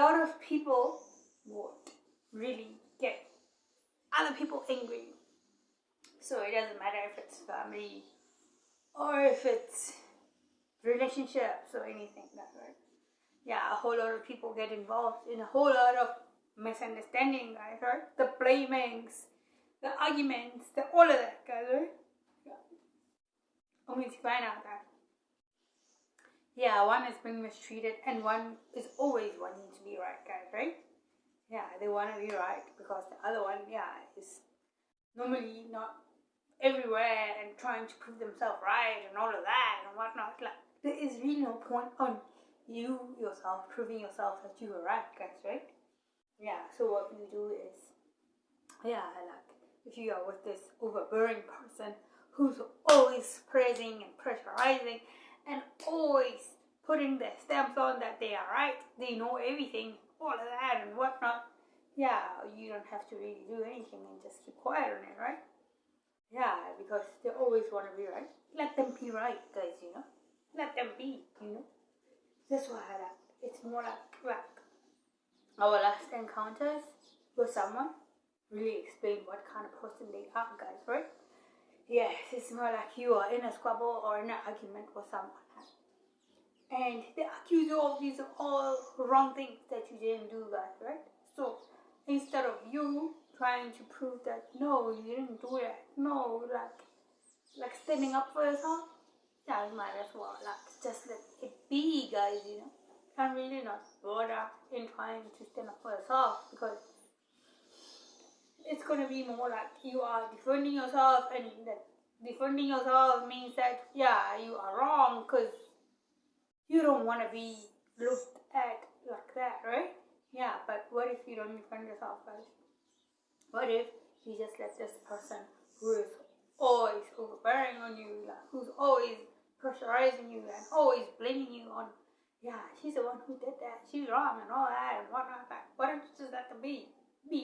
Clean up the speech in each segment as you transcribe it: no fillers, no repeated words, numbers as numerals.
lot of people would really get other people angry. So it doesn't matter if it's family or if it's relationships or anything like that, right? Yeah, a whole lot of people get involved in a whole lot of misunderstanding, guys, right? The blamings, the arguments, all of that, guys, right? Yeah. Only to find out that, yeah, one is being mistreated and one is always wanting to be right, guys, right? Yeah, they want to be right because the other one, yeah, is normally not everywhere and trying to prove themselves right and all of that and whatnot. Like, there is really no point on you yourself proving yourself that you were right, guys, right? Yeah, so what you do is, yeah, like if you are with this overbearing person who's always praising and pressurizing and always putting their stamps on that they are right, they know everything, all of that and whatnot, yeah, you don't have to really do anything and just keep quiet on it, right? Yeah, because they always want to be right. Let them be right, guys, you know. Let them be, you know. That's why I like. It's more like our last encounters with someone really explain what kind of person they are, guys, right? Yes, it's more like you are in a squabble or in an argument with someone, and they accuse you of these all wrong things that you didn't do, guys, right? So instead of you trying to prove that no, you didn't do that, no, like standing up for yourself, yeah, you might as well like just let it be, guys, you know. And really not bother in trying to stand up for yourself, because it's gonna be more like you are defending yourself, and that defending yourself means that, yeah, you are wrong because you don't want to be looked at like that, right? Yeah, but what if you don't defend yourself, guys? What if you just let this person who is always overbearing on you, like who's always pressurizing you and always blaming you on, yeah, she's the one who did that, she's wrong and all that and whatnot, like, why don't you just let them be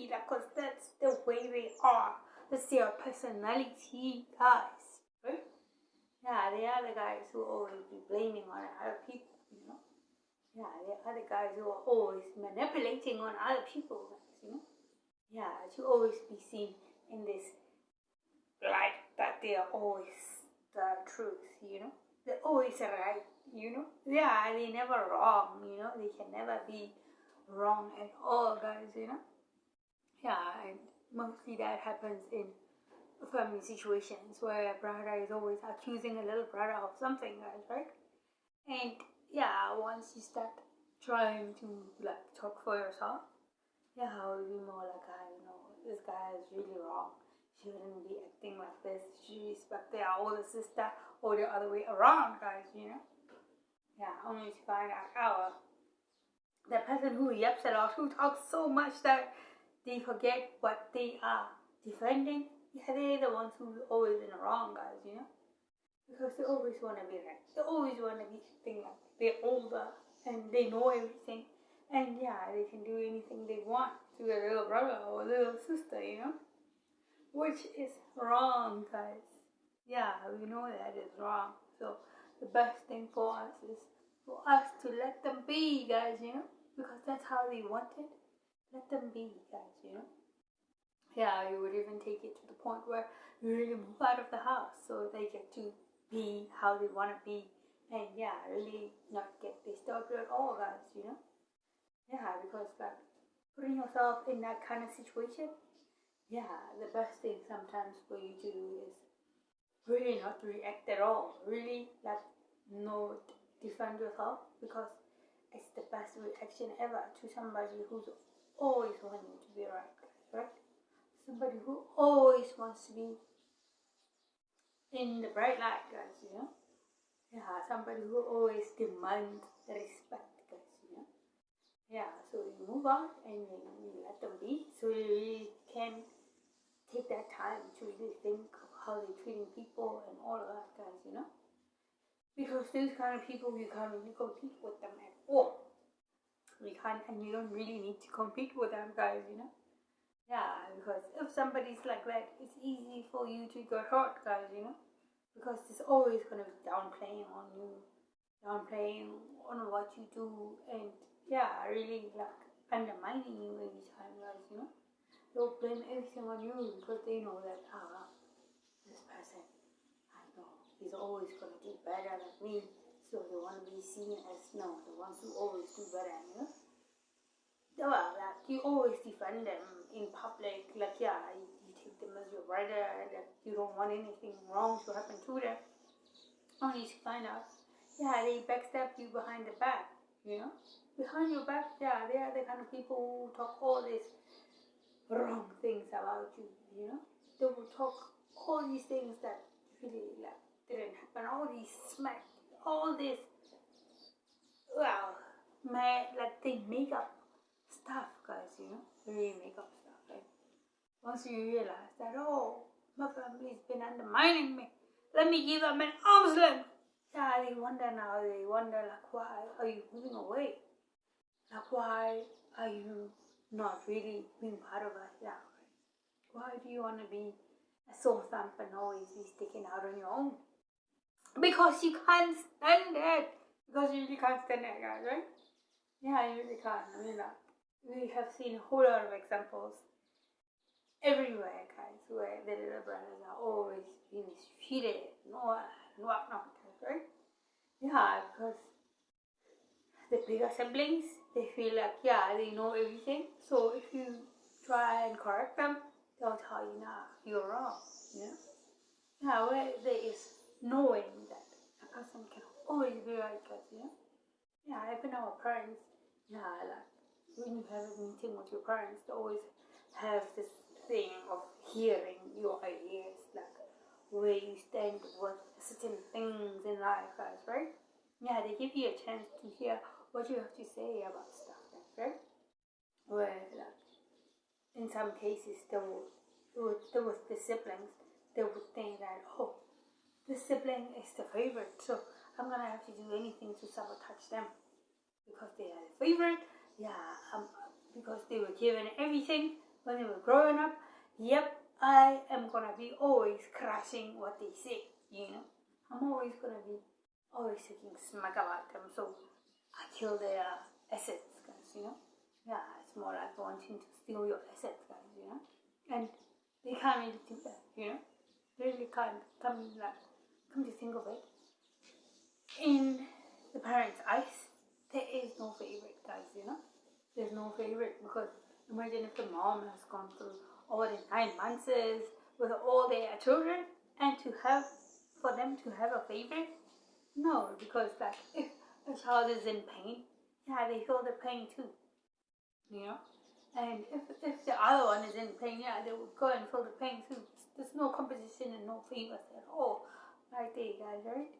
that, because that's the way they are, that's their personality, guys, right? Yeah, they are the guys who always be blaming on other people, you know. Yeah, they are the guys who are always manipulating on other people, guys, you know. Yeah, to always be seen in this light that they are always the truth, you know. They're always right, you know. Yeah, they're never wrong, you know. They can never be wrong at all, guys, you know. Yeah, and mostly that happens in family situations where a brother is always accusing a little brother of something, guys, right? And yeah, once you start trying to like talk for yourself, yeah, it will be more like, you know, this guy is really wrong. She shouldn't be acting like this. She respect their older sister, or the other way around, guys, you know. Yeah, only to find out the person who yaps a lot, who talks so much that they forget what they are defending. Yeah, they're the ones who are always in the wrong, guys, you know. Because they always want to be right. They always want to be acting like they're older and they know everything. And yeah, they can do anything they want to their little brother or little sister, you know. Which is wrong, guys. Yeah, we know that is wrong. So the best thing for us is for us to let them be, guys, you know. Because that's how they want it. Let them be, guys, you know. Yeah, you would even take it to the point where you really move out of the house so they get to be how they want to be. And yeah, really not get disturbed at all, guys, you know. Yeah, because like putting yourself in that kind of situation, yeah, the best thing sometimes for you to do is really not react at all. Really like not defend yourself, because it's the best reaction ever to somebody who's always wanting to be right, right? Somebody who always wants to be in the bright light, guys, you know. Yeah, somebody who always demands respect, guys, you know. Yeah, so you move on and you let them be, so you really can take that time to really think of how they're treating people and all of that, guys, you know. Because those kind of people, you can't really compete with them at all. You can't, and you don't really need to compete with them, guys, you know. Yeah, because if somebody's like that, it's easy for you to get hurt, guys, you know. Because it's always going to be downplaying on you, downplaying on what you do, and yeah, really like undermining you every time, guys, you know. They'll blame everything on you because they know that, this person, I know, he's always going to do better than me. So they want to be seen as, no, the ones who always do better, you know. Well, like, you always defend them in public, like, yeah, you take them as your brother, like, you don't want anything wrong to happen to them. Only to find out, yeah, they backstab you behind the back, you know. Behind your back, yeah, they are the kind of people who talk all these wrong things about you, you know. They will talk all these things that really, like, didn't happen, all these smack, all this, well, like, they make up stuff, guys, you know, really make up stuff. Like, once you realize that, oh, my family's been undermining me, let me give them an arm's length. Yeah, they wonder now, like, why are you moving away? Like, why are you not really being part of us now? Why do you want to be a sore thump and always be sticking out on your own? Because you can't stand it. Because you really can't stand it, guys, right? Yeah, you really can't. I mean, we have seen a whole lot of examples everywhere, guys, where the little brothers are always being mistreated and whatnot, right? Yeah, because the bigger siblings, they feel like, yeah, they know everything. So if you try and correct them, they'll tell you, nah, you're wrong, you know? Yeah, where there is knowing that a person can always be right, guys, you know? Yeah, even our parents, yeah, like, when you have a meeting with your parents, they always have this thing of hearing your ideas, like, where you stand with certain things in life, guys, right? Yeah, they give you a chance to hear what you have to say about stuff, right? Where, like, in some cases, with the siblings, they would think that, oh, the sibling is the favorite, so I'm gonna have to do anything to sabotage them because they are the favorite. Yeah, because they were given everything when they were growing up. Yep, I am gonna be always crushing what they say. You know, I'm always gonna be always taking smack about them, so I kill their assets, guys. You know, yeah, it's more like wanting to steal your assets, guys. You know, and they can't really do that. You know, they really can't. Come to think of it, in the parents' eyes, there is no favorite, guys, you know. There's no favorite because imagine if the mom has gone through all the 9 months with all their children and for them to have a favorite. No, because like if a child is in pain, yeah, they feel the pain too, you know. And if the other one is in pain, yeah, they would go and feel the pain too. There's no competition and no favors at all, right there, guys, right?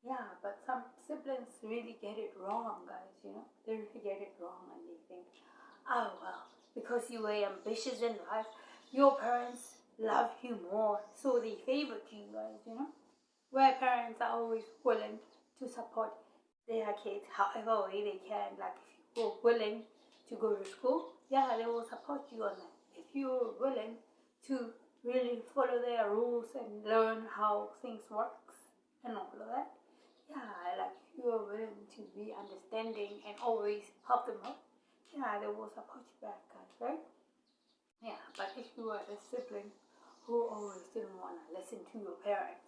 Yeah, but some siblings really get it wrong, guys, you know. They really get it wrong and they think, oh, well, because you were ambitious in life, your parents love you more, so they favored you, guys, you know. Where parents are always willing to support their kids however way they can. Like if you're willing to go to school, yeah, they will support you on that. If you're willing to really follow their rules and learn how things work and all of that, yeah, like if you are willing to be understanding and always help them out, yeah, they will support you back, guys, right? Yeah, but if you are a sibling who always didn't want to listen to your parents,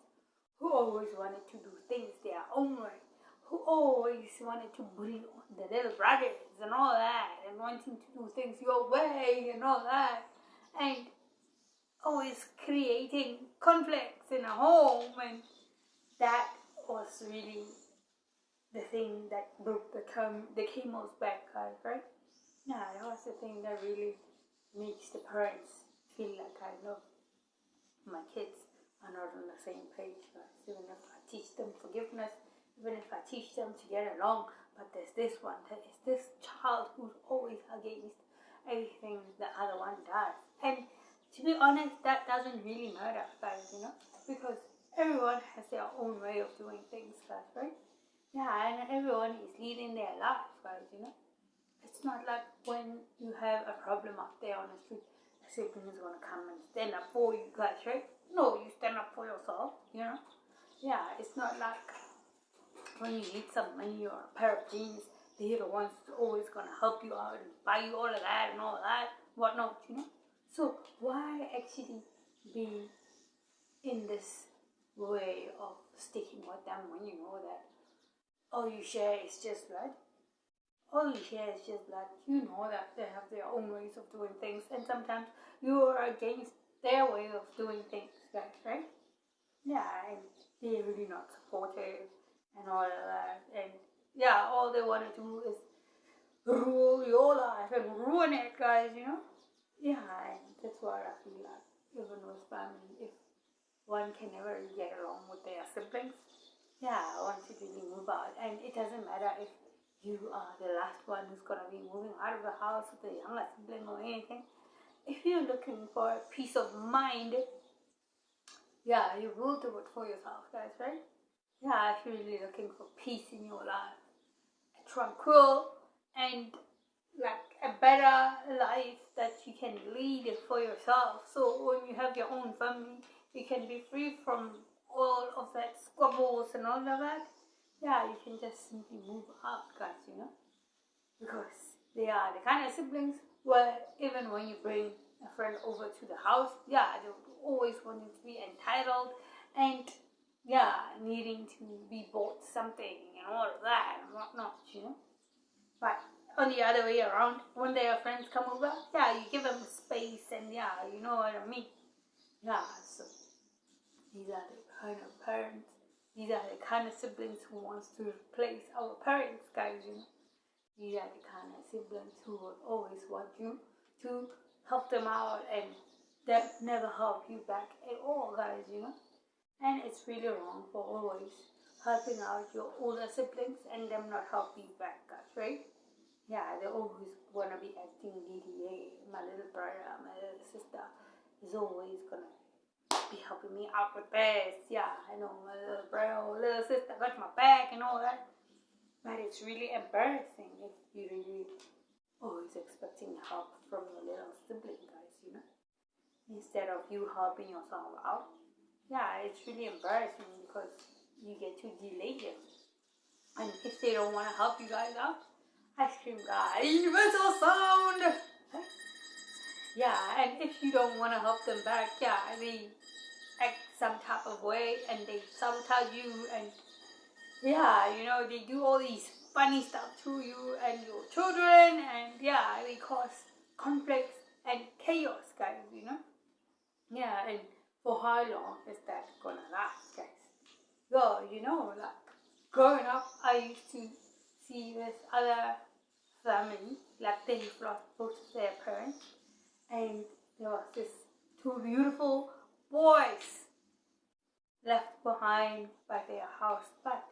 who always wanted to do things their own way, who always wanted to bully on the little brothers and all that, and wanting to do things your way and all that, and always creating conflicts in a home, and that was really the thing that broke the camel's back, guys, right? Yeah, that was the thing that really makes the parents feel like, I know my kids are not on the same page, guys. Even if I teach them forgiveness, even if I teach them to get along, but there's this one, there is this child who's always against everything the other one does. And to be honest, that doesn't really matter, guys, you know, because everyone has their own way of doing things, guys, right? Yeah, and everyone is leading their life, guys, you know. It's not like when you have a problem out there on the street, the sibling is going to come and stand up for you, guys, right? No, you stand up for yourself, you know. Yeah, it's not like when you need some money or a pair of jeans, they're the ones always gonna help you out and buy you all of that and all that, whatnot, So why actually be in this way of sticking with them when you know that all you share is just blood? All you share is just blood. You know that they have their own ways of doing things, and sometimes you are against their way of doing things, guys, right? Yeah, and they're really not supportive and all of that. And yeah, all they want to do is rule your life and ruin it, guys, Yeah, and that's what I feel like. Even with family, if one can never really get along with their siblings, yeah, one should really move out. And it doesn't matter if you are the last one who's going to be moving out of the house with a younger sibling or anything. If you're looking for a peace of mind, yeah, you will do it for yourself, guys, right? Yeah, if you're really looking for peace in your life, tranquil, and like a better life that you can lead for yourself. So when you have your own family, you can be free from all of that squabbles and all of that. Yeah, you can just simply move out, guys, because they are the kind of siblings where even when you bring a friend over to the house, yeah, they always wanting to be entitled and yeah, needing to be bought something and all of that and whatnot, But on the other way around, when their friends come over, yeah, you give them space and yeah, you know what I mean. Yeah, so these are the kind of parents, these are the kind of siblings who wants to replace our parents, guys, These are the kind of siblings who will always want you to help them out and they never help you back at all, guys, And it's really wrong for always helping out your older siblings and them not help you back, guys, right? Yeah, they always want to be acting needy. My little brother, my little sister is always going to be helping me out with this. Yeah, I know my little brother or little sister got my back and all that. But it's really embarrassing if you really always expecting help from your little sibling, guys, Instead of you helping yourself out. Yeah, it's really embarrassing because you get to delay them. And if they don't want to help you guys out, ice cream guy, universal sound! Yeah, and if you don't want to help them back, yeah, they act some type of way and they sabotage you and yeah, they do all these funny stuff to you and your children and yeah, they cause conflicts and chaos, guys, Yeah, and for how long is that gonna last, guys? Well, like growing up, I used to see this other family, like they've lost both of their parents, and there was this two beautiful boys left behind by their house. But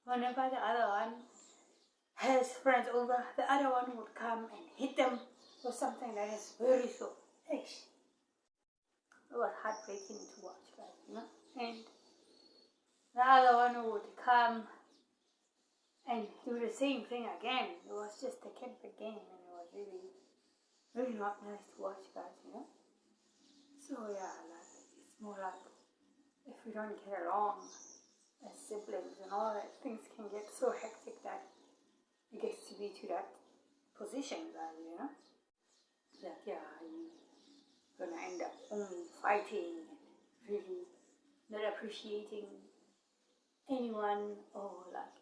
whenever the other one has friends over, the other one would come and hit them with something that is very soft. It was heartbreaking to watch, guys, And the other one would come and do the same thing again. It was just a kid game, and it was really, really not nice to watch, guys, So yeah, like it's more like if we don't get along as siblings and all that, things can get so hectic that it gets to be to that position, guys, That yeah, you're gonna end up only fighting and really not appreciating anyone or like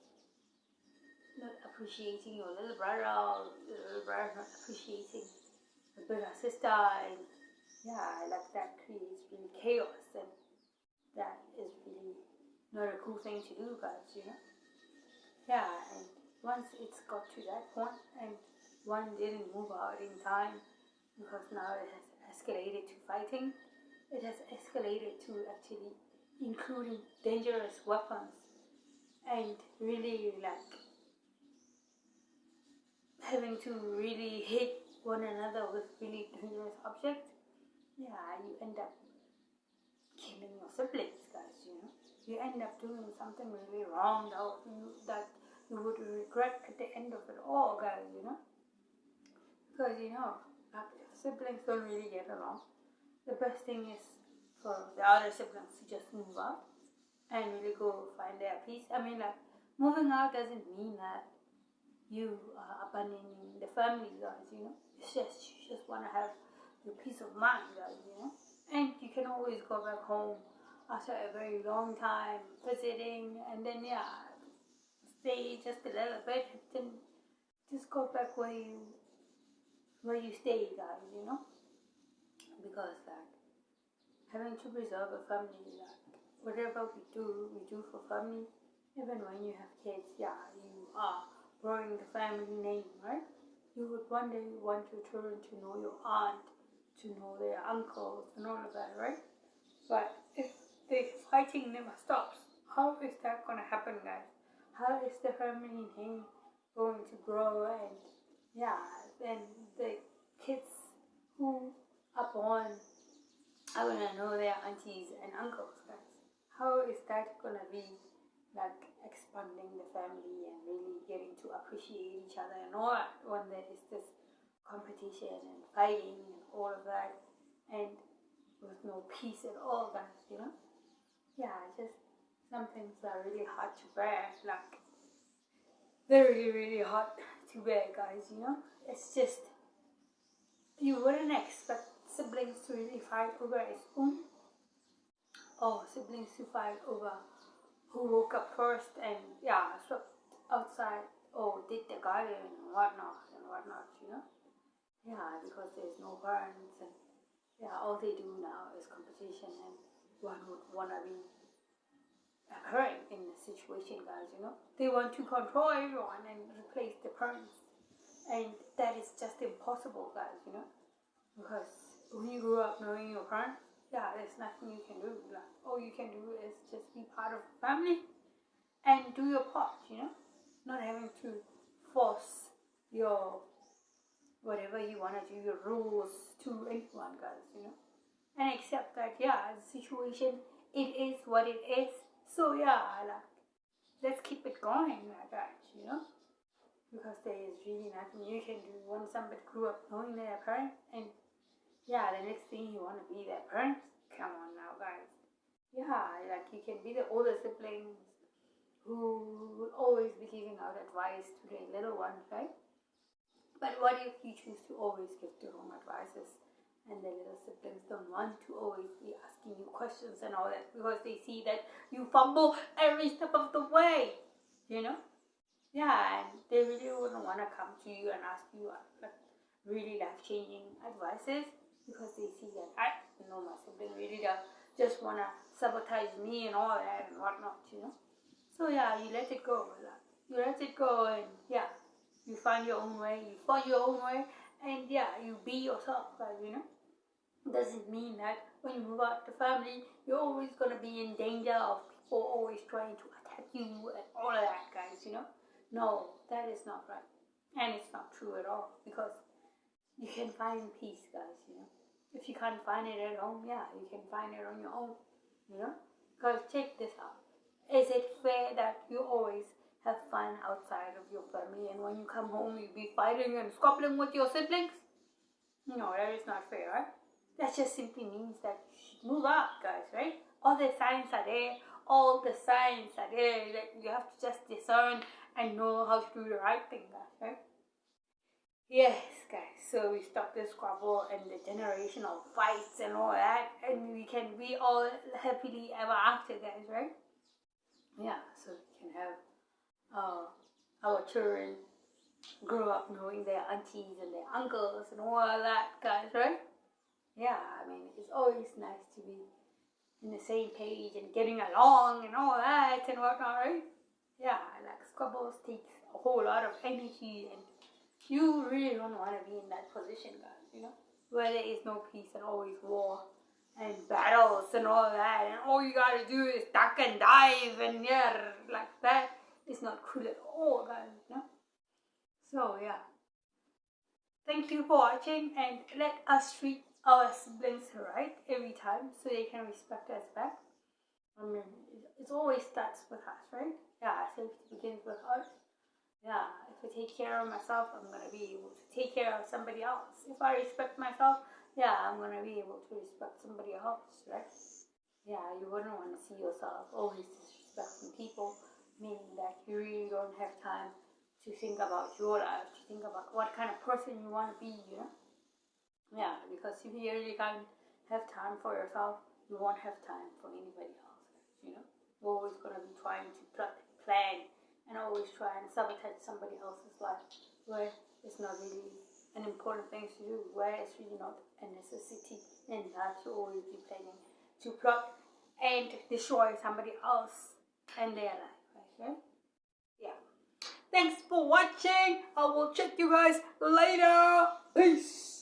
not appreciating your little brother or your little brother not appreciating the bigger sister and yeah, like that creates really chaos and that is really not a cool thing to do, guys, Yeah, and once it's got to that point and one didn't move out in time because now it has escalated to fighting, it has escalated to actually including dangerous weapons and really like having to really hit one another with really dangerous objects. Yeah, you end up killing your siblings, guys, You end up doing something really wrong that you would regret at the end of it all, guys, Because, like if siblings don't really get along, the best thing is for the other siblings to just move out and really go find their peace. I mean, like, moving out doesn't mean that you are abandoning the family, guys, you know. It's just, you just want to have your peace of mind, guys, you know. And you can always go back home after a very long time visiting, and then, yeah, stay just a little bit, and then just go back where you stay, guys, you know. Because, like, having to preserve a family, like, whatever we do for family. Even when you have kids, yeah, you are growing the family name, right? You would one day want your children to know your aunt, to know their uncles, and all of that, right? But if the fighting never stops, how is that going to happen, guys? How is the family name going to grow? And yeah, then the kids who are born are going to know their aunties and uncles, guys. How is that going to be like expanding the family and really getting to appreciate each other and all that when there is this competition and fighting and all of that, and with no peace at all, guys, you know? Yeah, just some things are really hard to bear, like they're really, really hard to bear, guys, you know? It's just, you wouldn't expect siblings to really fight over a spoon, or siblings to fight over who woke up first and, yeah, swept outside or did the garden and whatnot, you know? Yeah, because there's no parents, and yeah, all they do now is competition, and one would want to be a parent in the situation, guys, you know? They want to control everyone and replace the parents, and that is just impossible, guys, you know? Because when you grow up knowing your parents, yeah, there's nothing you can do. Like, all you can do is just be part of the family and do your part, you know? Not having to force your whatever you want to do, your rules to anyone, guys, you know? And accept that, yeah, the situation, it is what it is. So, yeah, like, let's keep it going like that, you know? Because there is really nothing you can do when somebody grew up knowing their parents, and yeah, the next thing you want to be their parents? Come on now, guys. Yeah, like, you can be the older siblings who will always be giving out advice to their little ones, right? But what if you choose to always give the wrong advices, and the little siblings don't want to always be asking you questions and all that because they see that you fumble every step of the way, you know? Yeah, and they really wouldn't want to come to you and ask you like really life-changing advices, because they see that my sibling really does just want to sabotage me and all that and whatnot, you know. So yeah, you let it go, you let it go, and yeah, you find your own way, and yeah, you be yourself, you know. Doesn't mean that when you move out the family, you're always going to be in danger of people always trying to attack you and all of that, guys, you know. No, that is not right, and it's not true at all, because you can find peace, guys, you know. If you can't find it at home, yeah, you can find it on your own, you know. Because check this out. Is it fair that you always have fun outside of your family, and when you come home, you be fighting and squabbling with your siblings? No, that is not fair, right? That just simply means that you should move up, guys, right? All the signs are there. That you have to just discern and know how to do the right thing, guys, right? Yes, guys, so we stop the squabble and the generational fights and all that, and we can be all happily ever after, guys, right? Yeah, so we can have our children grow up knowing their aunties and their uncles and all that, guys, right? Yeah, I mean, it's always nice to be in the same page and getting along and all that and whatnot, right? Yeah, like, squabbles takes a whole lot of energy, and you really don't want to be in that position, guys, you know, where there is no peace and always war and battles and all that, and all you gotta do is duck and dive, and yeah, like, that is not cool at all, guys, you know. So yeah, thank you for watching, and let us treat our siblings right every time so they can respect us back. I mean, it always starts with us, right? Yeah, safety begins with us. Yeah, if I take care of myself, I'm going to be able to take care of somebody else. If I respect myself, yeah, I'm going to be able to respect somebody else, right? Yeah, you wouldn't want to see yourself always disrespecting people, meaning that you really don't have time to think about your life, to think about what kind of person you want to be, you know? Yeah, because if you really can't have time for yourself, you won't have time for anybody else, you know? You're always going to be trying to plan and always try and sabotage somebody else's life where it's not really an important thing to do, where it's really not a necessity in life to always be planning to plot and destroy somebody else and their life, okay? Yeah. Thanks for watching. I will check you guys later. Peace.